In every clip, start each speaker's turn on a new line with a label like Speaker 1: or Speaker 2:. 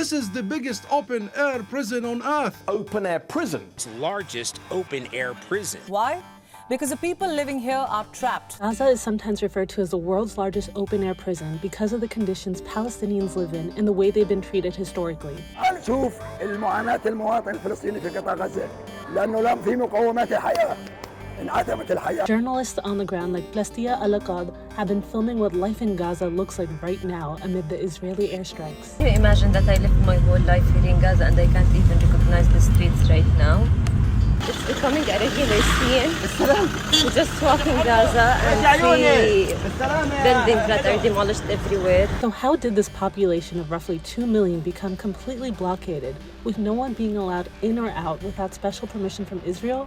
Speaker 1: This is the biggest open-air prison on earth.
Speaker 2: Open-air prison?
Speaker 3: It's the largest open-air prison.
Speaker 4: Why? Because the people living here are trapped.
Speaker 5: Gaza is sometimes referred to as the world's largest open-air prison because of the conditions Palestinians live in and the way they've been treated historically.
Speaker 6: شوف المعاناة المواطن الفلسطيني في قطاع غزة لأنه لم في مقومات الحياة.
Speaker 5: Journalists on the ground like Plastia Alakad have been filming what life in Gaza looks like right now amid the Israeli airstrikes.
Speaker 7: Can you imagine that I lived my whole life here in Gaza and I can't even recognize the streets right now? It's becoming a regular scene. We just walk in Gaza and see buildings that are demolished everywhere.
Speaker 5: So how did this population of roughly 2 million become completely blockaded, with no one being allowed in or out without special permission from Israel?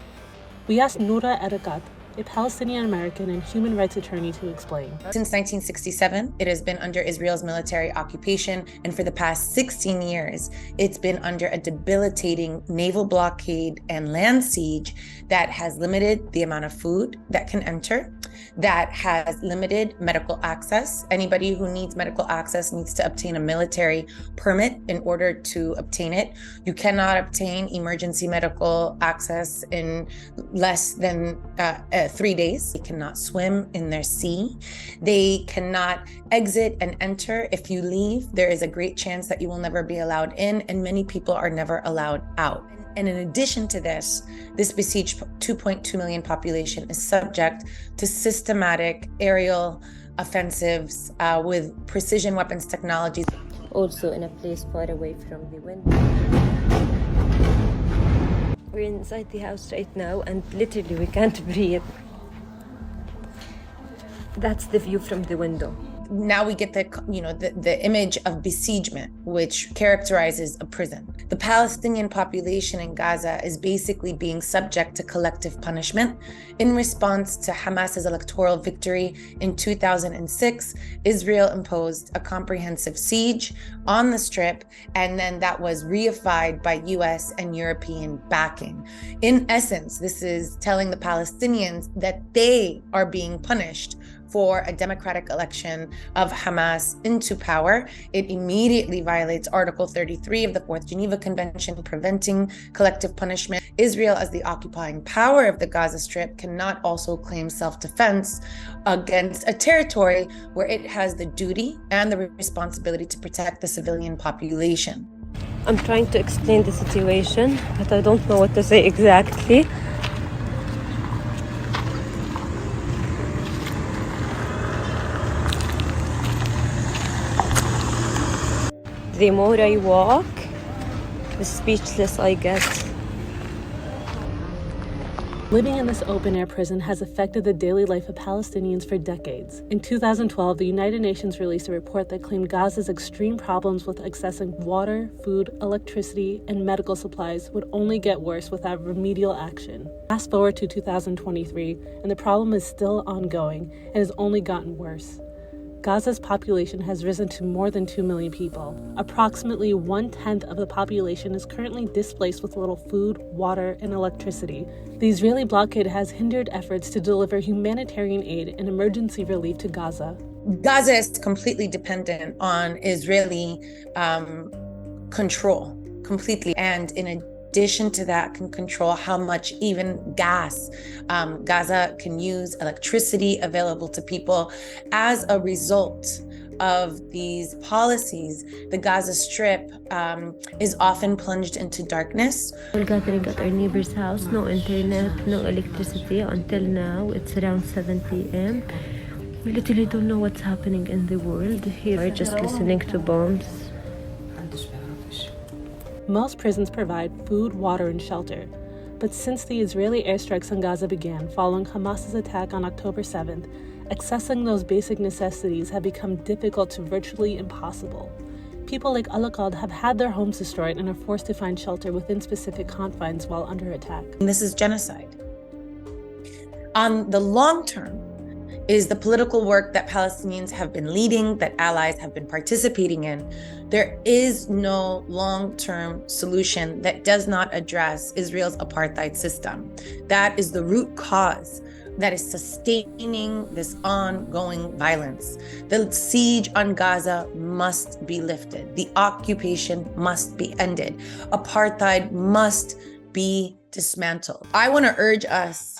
Speaker 5: We asked Noura Erekat, a Palestinian-American and human rights attorney, to explain.
Speaker 8: Since 1967, it has been under Israel's military occupation, and for the past 16 years, it's been under a debilitating naval blockade and land siege that has limited the amount of food that can enter, that has limited medical access. Anybody who needs medical access needs to obtain a military permit in order to obtain it. You cannot obtain emergency medical access in less than 3 days. They cannot swim in their sea. They cannot exit and enter. If you leave, there is a great chance that you will never be allowed in, and many people are never allowed out. And in addition to this besieged 2.2 million population is subject to systematic aerial offensives with precision weapons technologies.
Speaker 7: Also in a place far away from the window. We're inside the house right now and literally we can't breathe. That's the view from the window.
Speaker 8: Now we get the image of besiegement, which characterizes a prison. The Palestinian population in Gaza is basically being subject to collective punishment. In response to Hamas's electoral victory in 2006, Israel imposed a comprehensive siege on the Strip, and then that was reified by US and European backing. In essence, this is telling the Palestinians that they are being punished for a democratic election of Hamas into power. It immediately violates Article 33 of the Fourth Geneva Convention, preventing collective punishment. Israel, as the occupying power of the Gaza Strip, cannot also claim self-defense against a territory where it has the duty and the responsibility to protect the civilian population.
Speaker 7: I'm trying to explain the situation, but I don't know what to say exactly. The more I walk, the speechless I get.
Speaker 5: Living in this open-air prison has affected the daily life of Palestinians for decades. In 2012, the United Nations released a report that claimed Gaza's extreme problems with accessing water, food, electricity, and medical supplies would only get worse without remedial action. Fast forward to 2023, and the problem is still ongoing and has only gotten worse. Gaza's population has risen to more than 2 million people. Approximately 1/10 of the population is currently displaced with little food, water, and electricity. The Israeli blockade has hindered efforts to deliver humanitarian aid and emergency relief to Gaza.
Speaker 8: Gaza is completely dependent on Israeli control, completely. And in addition to that, can control how much even gas Gaza can use, electricity available to people. As a result of these policies, the Gaza Strip is often plunged into darkness.
Speaker 7: We're gathering at our neighbor's house, no internet, no electricity until now. It's around 7 p.m. We literally don't know what's happening in the world. Here we're just listening to bombs.
Speaker 5: Most prisons provide food, water, and shelter. But since the Israeli airstrikes on Gaza began following Hamas's attack on October 7th, accessing those basic necessities have become difficult to virtually impossible. People like Alakad have had their homes destroyed and are forced to find shelter within specific confines while under attack.
Speaker 8: And this is genocide. On the long term, is the political work that Palestinians have been leading, that allies have been participating in. There is no long-term solution that does not address Israel's apartheid system. That is the root cause that is sustaining this ongoing violence. The siege on Gaza must be lifted. The occupation must be ended. Apartheid must be dismantled. I want to urge us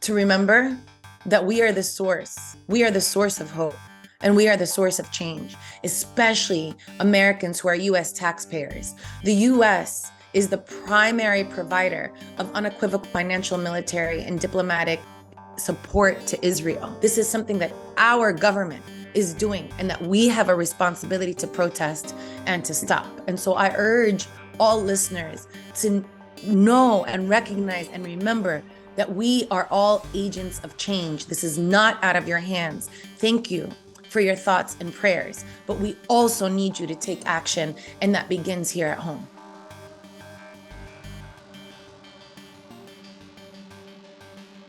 Speaker 8: to remember that we are the source. We are the source of hope. And we are the source of change, especially Americans who are US taxpayers. The US is the primary provider of unequivocal financial, military, and diplomatic support to Israel. This is something that our government is doing and that we have a responsibility to protest and to stop. And so I urge all listeners to know and recognize and remember that we are all agents of change. This is not out of your hands. Thank you for your thoughts and prayers, but we also need you to take action, and that begins here at home.